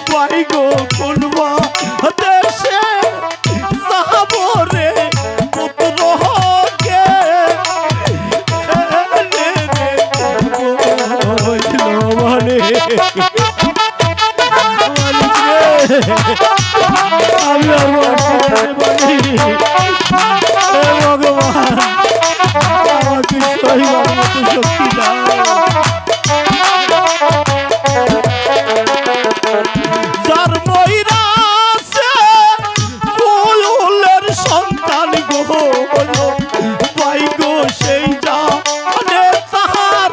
ভাই গো কোনবা দেশে সাহাবরে পুত্র কে মানে আমি আর ভগবান আমাকে সহিবার মতো শক্তি দাও। যার ময়রাছে কোলের সন্তান গো ভাই গো সেই জানে তাহার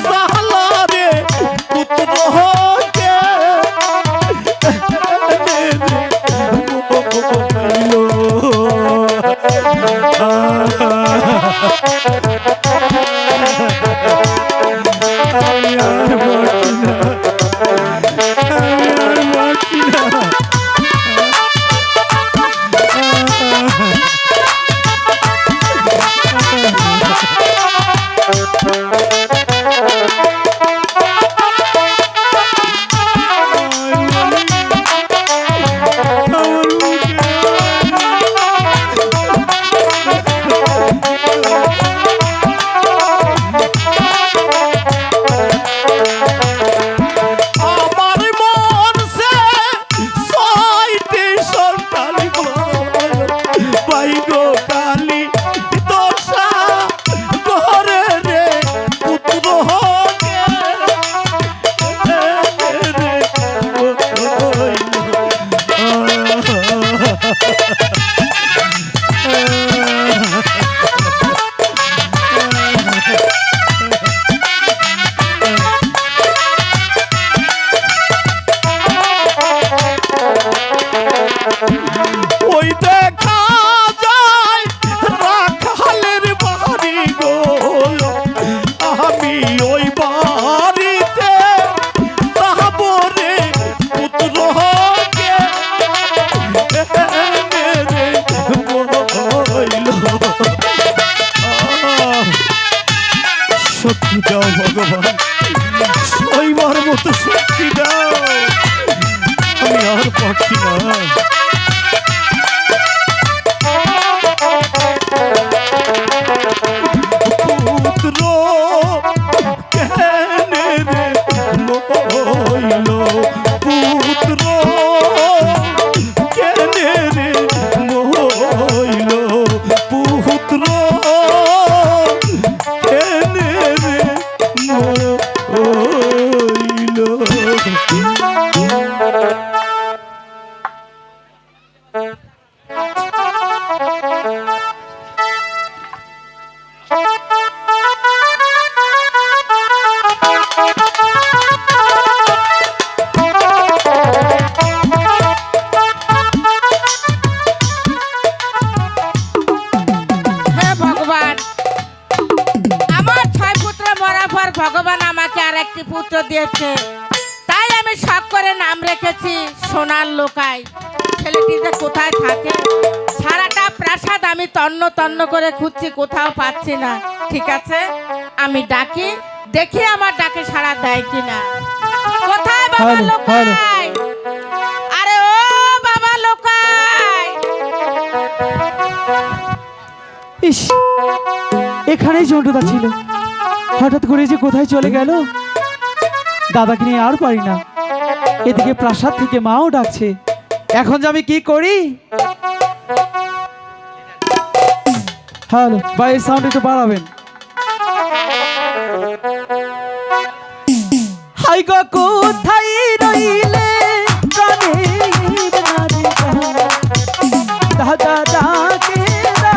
সালারে পুত্র কে ওই দেখা যায় রাখালের বাড়ি গো আমি ওই বাড়িতে সাহাবরে পুত্র কে শক্তি দাও ভগবান, সইবার মতো শক্তি দাও, আমি আর পাচ্ছি না। পুত্র কেনে রে মইল, পুত্র কেনে রে মইল, পুত্র কেনে রে মইল। ভগবান আমাকে আর একটি পুত্র দিয়েছে, তাই আমি শখ করে নাম রেখেছি সোনার লোকাই। ছেলেটি যে কোথায় থাকে, সারাটা প্রাসাদ আমি তন্ন তন্ন করে খুঁজছি, কোথাও পাচ্ছি না। ঠিক আছে, আমি ডাকি, দেখি আমার ডাকে সাড়া দেয় কিনা। কোথায় বাবা লোকাই? আরে ও বাবা লোকাই! ইস, এখানেই জন্টুদা ছিল, হঠাৎ করে যে কোথায় চলে গেল। দাদাকে নিয়ে আর পারি না, এদিকে প্রাসাদ থেকে মাও ডাকছে, এখন যে আমি কি করি। হ্যালো ভাই, সাউন্ড একটু বাড়াবেন। হাই গো কোথায় রইলে দাদা ডাকে দাদা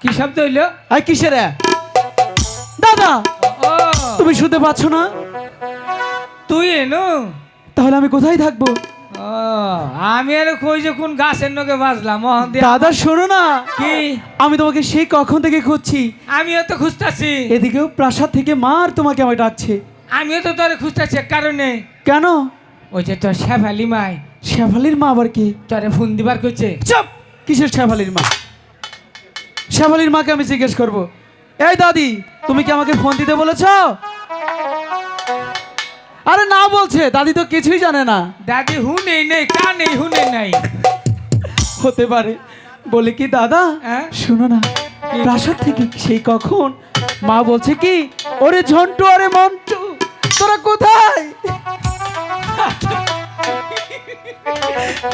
কি শব্দ হইলো? আর কিসের দাদা ও তুমি শুনতে পাচ্ছ না? তুই এনো? তাহলে আমি কোথায় থাকবো? ও আমি আর কই যে কোন গাছের নগে বাজলাম দাদা শোনো না, কি? আমি তোমাকে সেই কখন থেকে খুঁজছি। আমিও তো খুঁজতাছি, এদিকেও প্রাসাদ থেকে মা আর তোমাকে আমায় ডাকছে। আমিও তো তোরে খুঁজতাছি এক কারণে। কেন? ওই যে তোর শেফালি মাই শেফালির মা আবার কি? তোরে ফোন দিবার কইছে। চুপ! কিসের শেফালির মা? শেফালির মাকে আমি জিজ্ঞেস করব। এই দাদি, তুমি কি আমাকে ফোন দিতে বলেছ? আরে না বলছে, দাদি তো কিছুই জানে না। দাদি হুনেই নেই, কানেই হুনে নাই। হতে পারে। বলে কি দাদা, হ্যাঁ? শোনো না, প্রাসাদ থেকে সেই কখন মা বলছে কি, ওরে ঝন্টু আরে মন্টু তোরা কোথায়?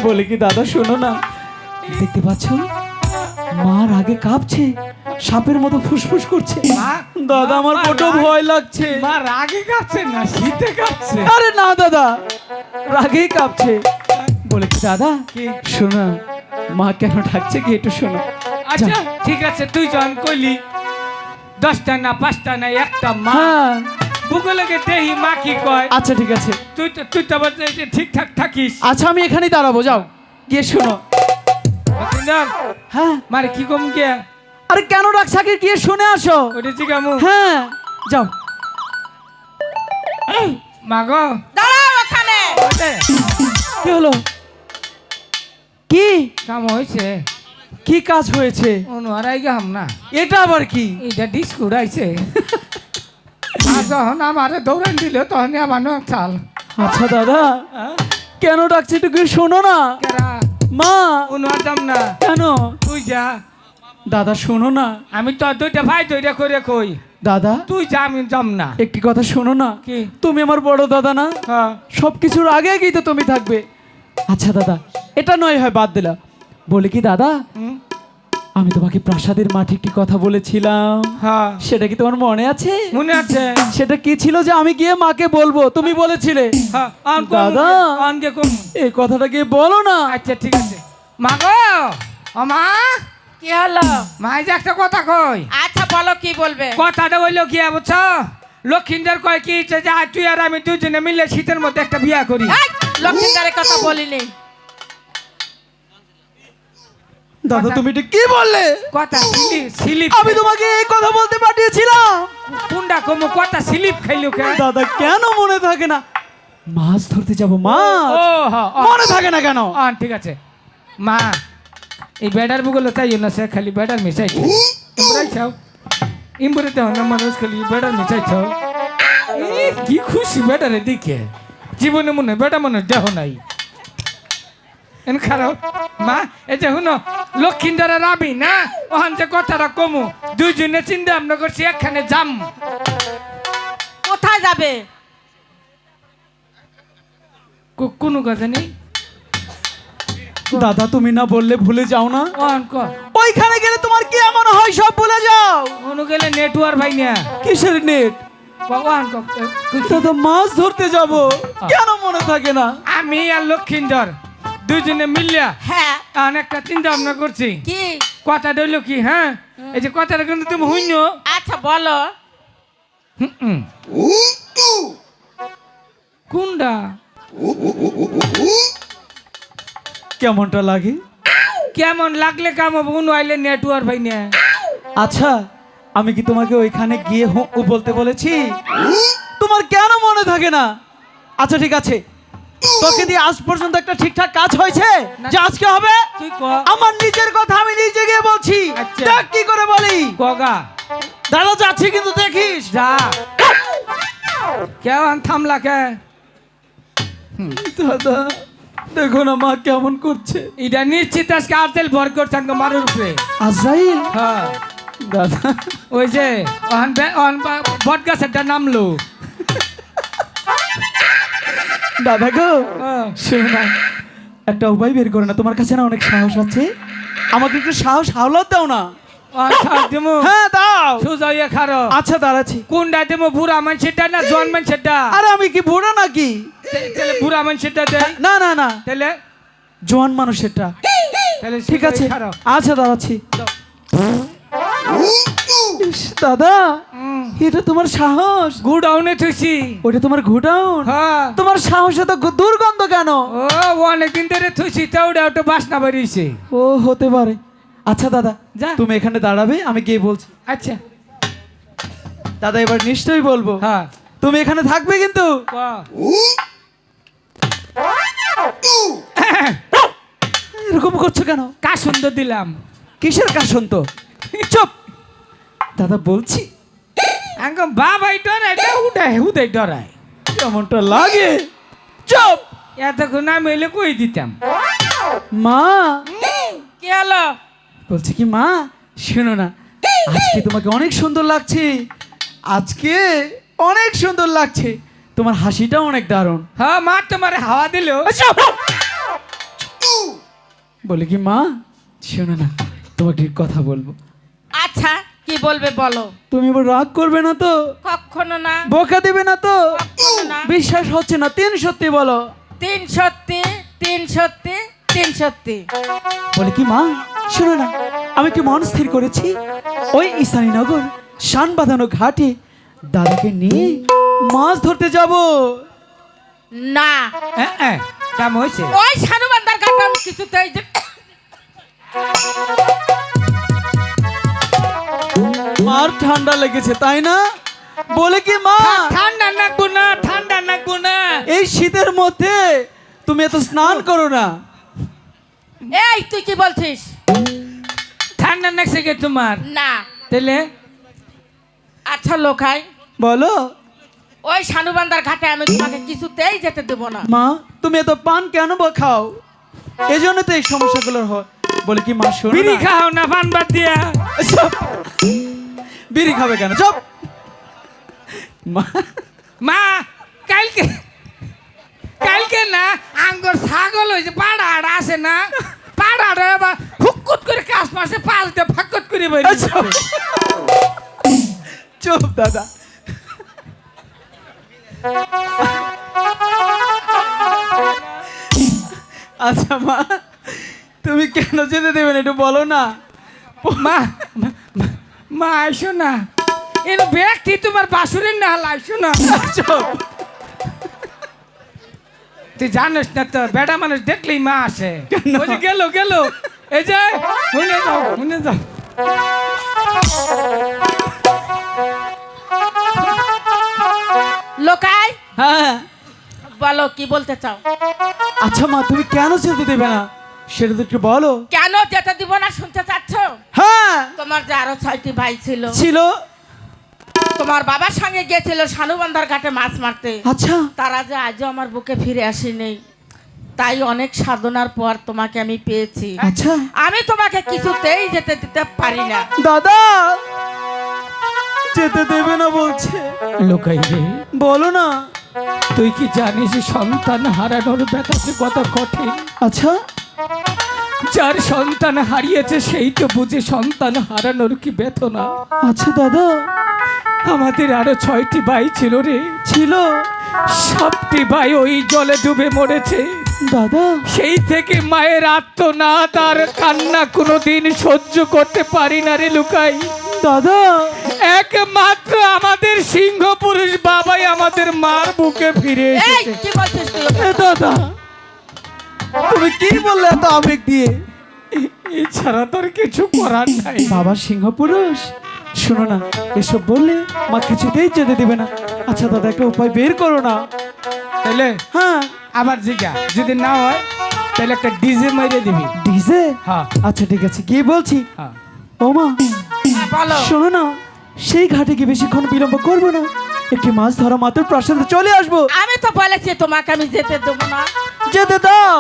বলে কি দাদা শোনো না, দেখতে পাচ্ছ মার আগে কাঁপছে, সাপের মতো ফুসফুস করছে। মা, দাদা আমার মা, বড় রাগ- ভয় লাগছে। মা রাগে কাঁপছে না শীতে কাঁপছে? আরে না দাদা, রাগেই কাঁপছে। বলে কি দাদা, শোনো মা কেন ডাকছে কি একটু শোনো। আচ্ছা ঠিক আছে, তুই যখন কইলি 10টা না 5টা না একটা মা, হ্যাঁ বুকলকে দেহি মা কি কয়। আচ্ছা ঠিক আছে, তুই তো বলতে যে ঠিকঠাক থাকিস। আচ্ছা আমি এখানেই দাঁড়াবো, যাও গিয়ে শোনো। অতীন্দ্র, হ্যাঁ মারে কি কম কে? আরে কেন ডাকছে আগে গিয়ে শুনে আসো। ওটা জিগামু। হ্যাঁ যাও। মা গো, দাঁড়াও ওখানে। ওটা কি হলো? কি কাম হয়েছে? কি কাজ হয়েছে? অনুয়ারাই গাম না, এটা আবার কি? এটা ডিস্ক উড়াইছে। আর যখন আমারে দৌড়ান দিল তখন আমার চাল। আচ্ছা দাদা, কেন ডাকছে একটু গিয়ে শোনো না। কেরা মা অনুয়ার দাম না, কেন? তুই যা। দাদা শোনো না। আমি তো দুইটা ভাই তৈরি করে কই, দাদা তুই যা আমি যাম না। একটি কথা শোনো না। কি? তুমি আমার বড় দাদা না, হ্যাঁ সবকিছুর আগে আগেই তো তুমি থাকবে। আচ্ছা দাদা, এটা নয় হয় বাদ দিলা। বলে কি দাদা, হুম, আমি তোমাকে প্রাসাদের মাঠে একটি কথা বলেছিলাম, হ্যাঁ সেটা কি তোমার মনে আছে? মনে আছে। সেটা কি ছিল যে আমি গিয়ে মাকে বলবো, তুমি বলেছিলে। হ্যাঁ, দাদা। অনকে কম। এই কথাটা গিয়ে বলো না। আচ্ছা ঠিক আছে। মা গো, ও মা, কি হলো? মা এই যে একটা কথা কই। আচ্ছা বলো, কি বলবে? কথাটা হইলো কি বুঝছো? লক্ষিন্দর কয় কি যে আজ তুই আর আমি দুজনে মিলে শীতের মধ্যে একটা বিয়া করি। এই, লক্ষ্মীদারের কথা বলিনি। দাদা তুমি এটা কি বললে? কথা স্লিপ। আমি তোমাকে এই কথা বলতে পাঠিয়েছিলাম। কুন্ডা কমু কথা স্লিপ খাইলো কে? দাদা কেন মনে থাকে না? মাছ ধরতে যাব মাছ, ও হ্যাঁ, মনে থাকে না কেন? ঠিক আছে। মা এই বেডার বুগুলো চাইও না, সে খালি বেডার মিশাই ইমরাই চাও। ইমরে দেহ না মানুষ খালি বেডার মিশাই চাও। কি খুশি বেডারে দিকে, জীবনে মনে বেডা মনে দেহ নাই। এন খারাপ মা, এই যে শুনো লক্ষিন্দরের রাবি না, ওখান যে কথাটা কমু দুইজনে চিন্তা ভাবনা করছি একখানে যাম। কোথায় যাবে? কোনো কথা নেই। দাদা তুমি না বললে ভুলে যাও না? ওখান ক ওইখানে গেলে তোমার কি এমন হয় সব ভুলে যাও? অনু গেলে নেটওয়ার্ক ভাই না। কিসের নেট? ওখান দাদা মাছ ধরতে যাব, কেন মনে থাকে না? আমি আর লক্ষিন্দর দুজনে মিলিয়া হ্যাঁ। একটা চিন্তা ভাবনা করছি। কি? কথা রইল কি, হ্যাঁ এই যে কথাটা কিন্তু তুমি হইন। আচ্ছা বলো। কোনটা? কেমনটা লাগে? কেমন লাগলে কাম হবে? উন আইলে নেটওয়ার্ক ভাই না। আচ্ছা আমি কি তোমাকে ওইখানে গিয়ে বলতে বলেছি? তোমার কেন মনে থাকে না? আচ্ছা ঠিক আছে, তোকে দিয়ে আজ পর্যন্ত একটা ঠিকঠাক কাজ হয়েছে যে আজকে হবে? তুই ক আমার নিজের কথা আমি নিজে গিয়ে বলছি। আচ্ছা। দেখ কি করে বলি। কগা দাদা যাচ্ছি কিন্তু দেখিস। যা। কেউ থামলা কে? দাদা দেখো না মা কেমন করছে। এটা নিশ্চিত আজকে আর্তেল ভর করছে মারুর উপরে। আজরাইল। হ্যাঁ দাদা ওই যে বট গাছেরটা নামলো। দাদা গো হ্যাঁ। শোনো না, একটা উপায় বের করে না, তোমার কাছে না অনেক সাহস আছে, আমাকে একটু সাহস হাওলাত দাও না। দিমু হ্যাঁ দাও। সুজা ইয়ে খারো। আচ্ছা দাঁড়াচ্ছি। কোনটা দিমু? বুড়া মানুষেরটা না জোয়ান মানুষেরটা? আরে আমি কি বুড়ো নাকি? তাহলে বুড়া মানুষেরটা দেয়। না না না, তাহলে জোয়ান মানুষেরটা। তাহলে ঠিক আছে খারো। আচ্ছা দাঁড়াচ্ছি। ইস, দাদা এটা তোমার সাহস? গুড আউনে থুইছি। ওটা তোমার ঘুটাউন? হ্যাঁ। তোমার সাহসে তো দুর্গন্ধ কেন? ও অনেকদিন ধরে থুইছি তা ওটা ওটা বাসনা বেরিয়েছে। ও হতে পারে। আচ্ছা দাদা যা। তুমি এখানে দাঁড়াবে, আমি গিয়ে বলছি। আচ্ছা। দাদা এবার নিশ্চয়ই বলবো। হ্যাঁ। তুমি এখানে থাকবে কিন্তু। এরকম করছো কেন? কা সুন্দর দিলাম। কিসের কাশন তো? চুপ দাদা বলছি। আঙ্কম বাবাই ডরায় না উঠায় হুদাই ডরায়। কেমনটা লাগে? চুপ। এতক্ষণ আমি এলে কই দিতাম। মা কি হলো? বলছি কি মা, শোনো না, আজকে তোমাকে অনেক সুন্দর লাগছে। আজকে অনেক সুন্দর লাগছে, তোমার হাসিটা অনেক দারুণ। হ্যাঁ মা তোমার হাওয়া দিল। বলে কি মা, শোনো না, তোমাকে একটা কথা বলবো। আচ্ছা কি বলবে বলো। তুমি এবার রাগ করবে না তো? কখনো না। বকা দেবে না তো? কখনো না। বিশ্বাস হচ্ছে না, 3 সত্যি বলো। 3 সত্যি, 3 সত্যি, 3 সত্যি। বলে কি মা, শোনো না, আমি কি মন স্থির করেছি, ওই ঈশানীনগর শান বাঁধানো ঘাটে দাদাকে নিয়ে মাছ ধরতে যাব। না কেমন হয়েছে? ওই সানুবান্দার ঘাটে আমি কিছুতেই মার ঠান্ডা লেগেছে তাই না? বলে কি মা, ঠান্ডা নাকবো না, ঠান্ডা নাকবো না। এই শীতের মধ্যে তুমি এত স্নান করো না। এই তুই কি বলছিস? ঠান্ডা নাকছে কে তোমার? না। তাহলে আচ্ছা লোকাই, বলো ওই সানুবান্দার ঘাটে আমি তোমাকে কিছুতেই যেতে দেব না। মা, তুমি এত পান কেন খাও? এই জন্য তো এই সমস্যাগুলো হয়। বলে কি মা, শোনো বিড়ি না। খাও না পান বাদ দিয়া। চুপ। বিড়ি খাবে কেন? চুপ। মা মা কালকে কালকে না আঙ্গর ছাগল হয়েছে, পাড়া আড়া আছে না, পাড়া আড়া আবার হুকুত করে কাজ মারছে, পাল দিয়ে ফাঁকত করে বেরিয়েছে। চুপ। চুপ দাদা। আচ্ছা মা, তুমি কেন যেতে দেবে না একটু বলো না। মা মা আইসো না, এর ব্যক্তি তোমার বাসুরের না আইসো না। চুপ। তুই জানিস না তো, বেটা মানুষ দেখলেই মা আসে। ওই যে গেল গেল, এই যে শুনে যাও শুনে যাও। লোকাই হ্যাঁ বলো কি বলতে চাও? আচ্ছা মা, তুমি কেন যেতে দেবে না সেটা তো একটু বলো। কেন যেতে দিব না শুনতে চাচ্ছ? হ্যাঁ তোমার যে আরো 6টি ভাই ছিল, ছিল। তোমার বাবার সঙ্গে গিয়েছিল সানুবান্দার ঘাটে মাছ মারতে, আচ্ছা তারা যে আজও আমার বুকে ফিরে আসেনি। তাই অনেক সাধনার পর তোমাকে আমি পেয়েছি। আচ্ছা আমি তোমাকে কিছুতেই যেতে দিতে পারি না। দাদা যেতে দেবে না বলছে। লোকাই রে, বলো না। তুই কি জানিস সন্তান হারানোর ব্যথা যে কত কঠিন? আচ্ছা যার সন্তান হারিয়েছে সেই তো বুঝে সন্তান হারানোর কি বেদনা। আচ্ছা দাদা, আমাদের আরো 6টি ভাই ছিল রে, ছিল। 7টি ভাই ওই জলে ডুবে মরেছে। দাদা সেই থেকে মায়ের আর্তনাদ আর কান্না কোনোদিন সহ্য করতে পারি না রে লুকাই। দাদা একমাত্র আমাদের সিংহ পুরুষ বাবাই আমাদের মার বুকে ফিরে এই এসেছে। কি বলছিস তুই? এ দাদা, তুমি কি বললে এত আবেগ দিয়ে? এছাড়া তোর কিছু করার নাই। বাবা সিংহ পুরুষ, শোনো না, এসব বললে মা কিছুতেই যেতে দেবে না। আচ্ছা দাদা, একটা উপায় বের করো না। তাহলে হ্যাঁ আবার জিগা, যদি না হয় তাহলে একটা ডিজে মেরে দিবি। ডিজে? হ্যাঁ আচ্ছা ঠিক আছে, গিয়ে বলছি। হ্যাঁ। ও মা, হ্যাঁ, বলো। শোনো না, সেই ঘাটে গিয়ে বেশিক্ষণ বিলম্ব করবো না, একটি মাছ ধরা মাত্র প্রাসাদে চলে আসবো। আমি তো বলেছি তোমাকে আমি যেতে দেবো না। যেতে দাও।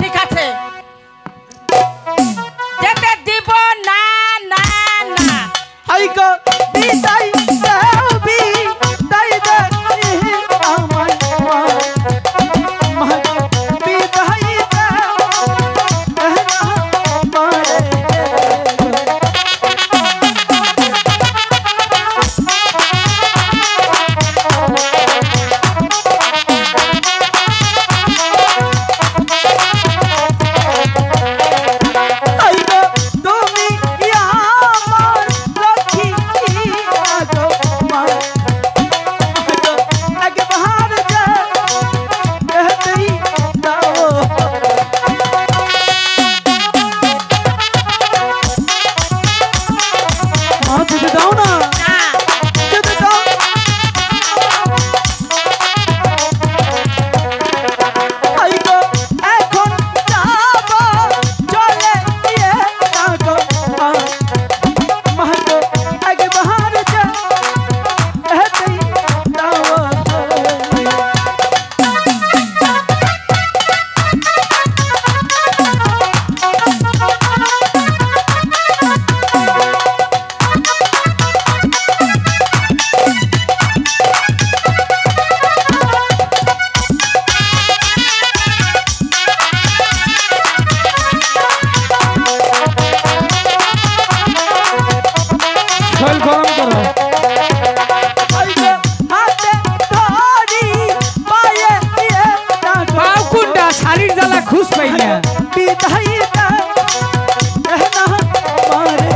ঠিক আছে, যেতে দিব না না না। আইগো বিদায় দাও, বিদায় দাও আমায় মা, মা বিদায় দাও আমায়। বিধাইতা এহনা মারে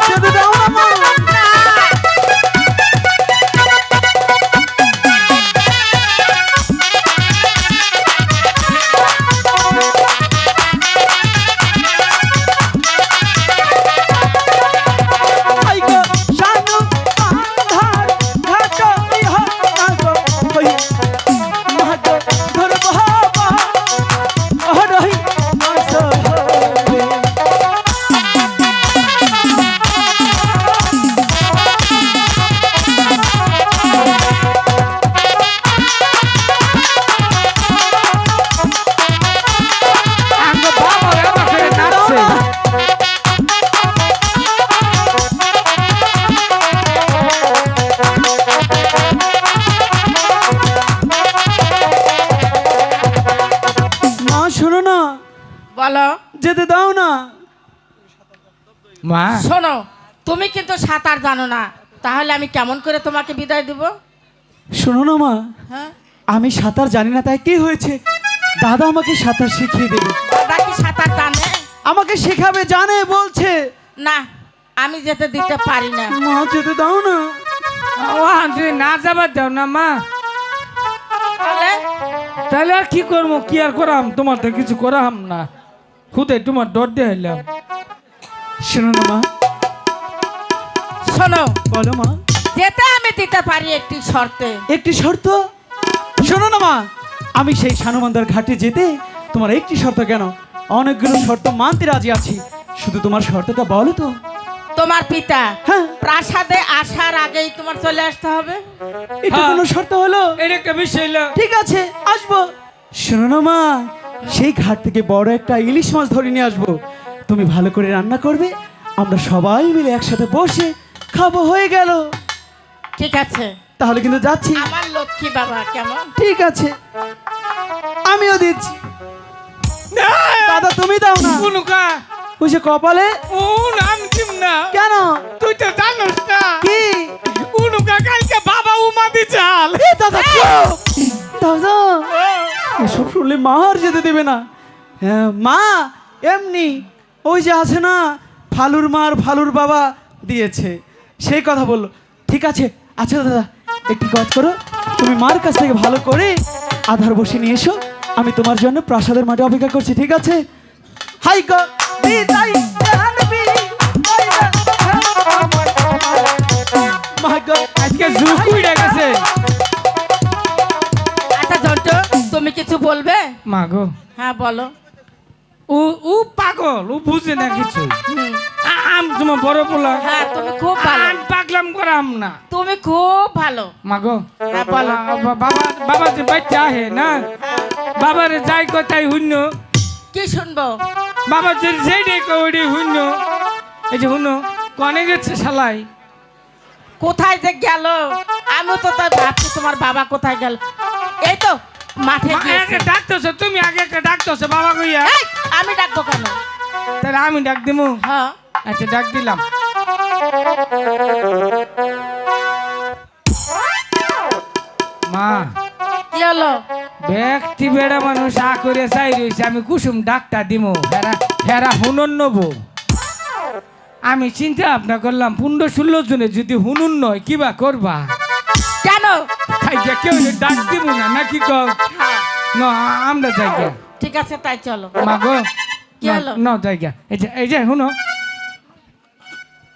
যেতে দাও না মা। আইগো শানু আন্ধার ঘাটো ইহা আগো হই মাগো ধর বাবা অহরই আসবে আঙ্গ বাবা আমাকে নাচছে মা শোনো না, বলো। যেতে দাও না। মা শোনো, তুমি কিন্তু সাঁতার জানো না, তাহলে আমি কেমন করে তোমাকে বিদায় দিব? শোনো না মা, হ্যাঁ, আমি সাঁতার জানি না তাই কি হয়েছে, দাদা আমাকে সাঁতার শিখিয়ে দেবে। দাদা কি সাঁতার জানে? আমাকে শেখাবে, জানে বলছে। না, আমি যেতে দিতে পারি না। মা যেতে দাও না। ও তুমি না যাবার দাও না মা, তাহলে তাহলে আর কি করবো, কি আর করাম, তোমার তো কিছু করাম না, খুদে তোমার ডর দিয়ে হইলাম। শোনো না মা। শোনো, বলো মা। যেতে আমি দিতে পারি একটি শর্তে। একটি শর্ত? শোনো না মা, আমি সেই সানুমান্দার ঘাটে যেতে তোমার একটি শর্ত কেন, অনেকগুলো শর্ত মানতে রাজি আছি, শুধু তোমার শর্তটা বলো তো। তোমার পিতা হ্যাঁ। প্রাসাদে আসার আগেই তোমার চলে আসতে হবে। এটা হ্যাঁ। কোনো শর্ত হলো? এটা একটা বিষয় হলো। ঠিক আছে, আসবো। শোনো না মা, সেই ঘাট থেকে বড় একটা ইলিশ মাছ ধরে নিয়ে আসবো, তুমি ভালো করে রান্না করবে, আমরা সবাই মিলে একসাথে বসে খাবো, হয়ে গেল। ঠিক আছে, তাহলে কিন্তু যাচ্ছি। আমার লক্ষ্মী বাবা কেমন? ঠিক আছে, আমিও দিচ্ছি। দাদা তুমি দাও না। উনুকা ওই যে কপালে। নাম কিম না, কেন? তুই তো জানোস না কি? উনুকা কালকে বাবা উমাদি চাল। এ দাদা চুপ! দাদা এসব শুনলে মা আর যেতে দেবে না। হ্যাঁ মা, এমনি ওই যে আছে না ফালুর মার ফালুর বাবা দিয়েছে, সেই কথা বললো। ঠিক আছে, আচ্ছা দাদা একটি কাজ করো, তুমি মার কাছ থেকে ভালো করে আধার বসে নিয়ে এসো, আমি তোমার জন্য প্রাসাদের মাঠে অপেক্ষা করছি, ঠিক আছে? হাই গো বিদায় জানবি মা গো, আজকে জুক উড়ে গেছে। আচ্ছা জন্টু, তুমি কিছু বলবে? মা গো, হ্যাঁ বলো। ও ও পাগল, ও বুঝে না কিছু। হুম, আম তোমার বড় পোলা, হ্যাঁ তুমি খুব ভালো, আম পাগলাম করাম না। তুমি খুব ভালো। মা গো, হ্যাঁ বলো। বাবা বাবা যে বাচ্চা আহে না, বাবারে যাই কথাই হুন্য, কি শুনবো? বাবা যে যেই কই হুন্য, এই যে হুন্য কনে গেছে শালাই। কোথায় যে গেল, আমি তো তাই ভাবছি তোমার বাবা কোথায় গেল। এই তো মাঠে গিয়েছে। ডাকতেছ তুমি, আগে একটা ডাকতেছ বাবা কইয়া। এই, আমি ডাকবো কেন? তাহলে আমি ডাক দিমু। হ্যাঁ, আচ্ছা ডাক দিলাম। মা, কি হলো? ব্যক্তি বেড়া মানুষ আ করে চাই রয়েছে, আমি কুসুম ডাকটা দিমু, হেরা হেরা হুনন নবো। আমি চিন্তা ভাবনা করলাম 15-16 জনে যদি হুনুন নয় কিবা করবা, কেন? খাইয়া কেউ ডাক দিব না নাকি কও? হ্যাঁ, না আমরা জায়গা। ঠিক আছে তাই চলো। মা গো, কি হলো? না জায়গা, এই যে হুনো,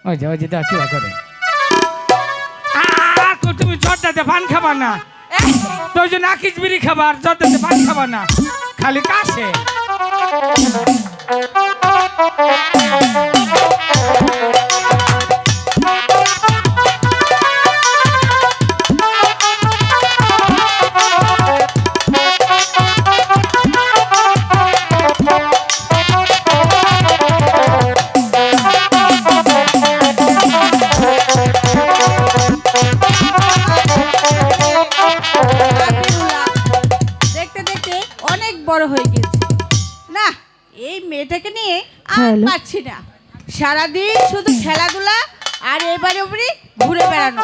ওই যে দা কিবা করে। আর কো তুমি জর্দাতে পান খাবা না, এই, তুই যে নাকিস বিড়ি খাবার, জর্দাতে পান খাবা না, খালি কাশে। বড় হয়ে গেছে। না, এই মেয়েটাকে নিয়ে আর হ্যালো। পারছি না। সারাদিন শুধু খেলাধুলা আর এবারে ওপরে ঘুরে বেড়ানো।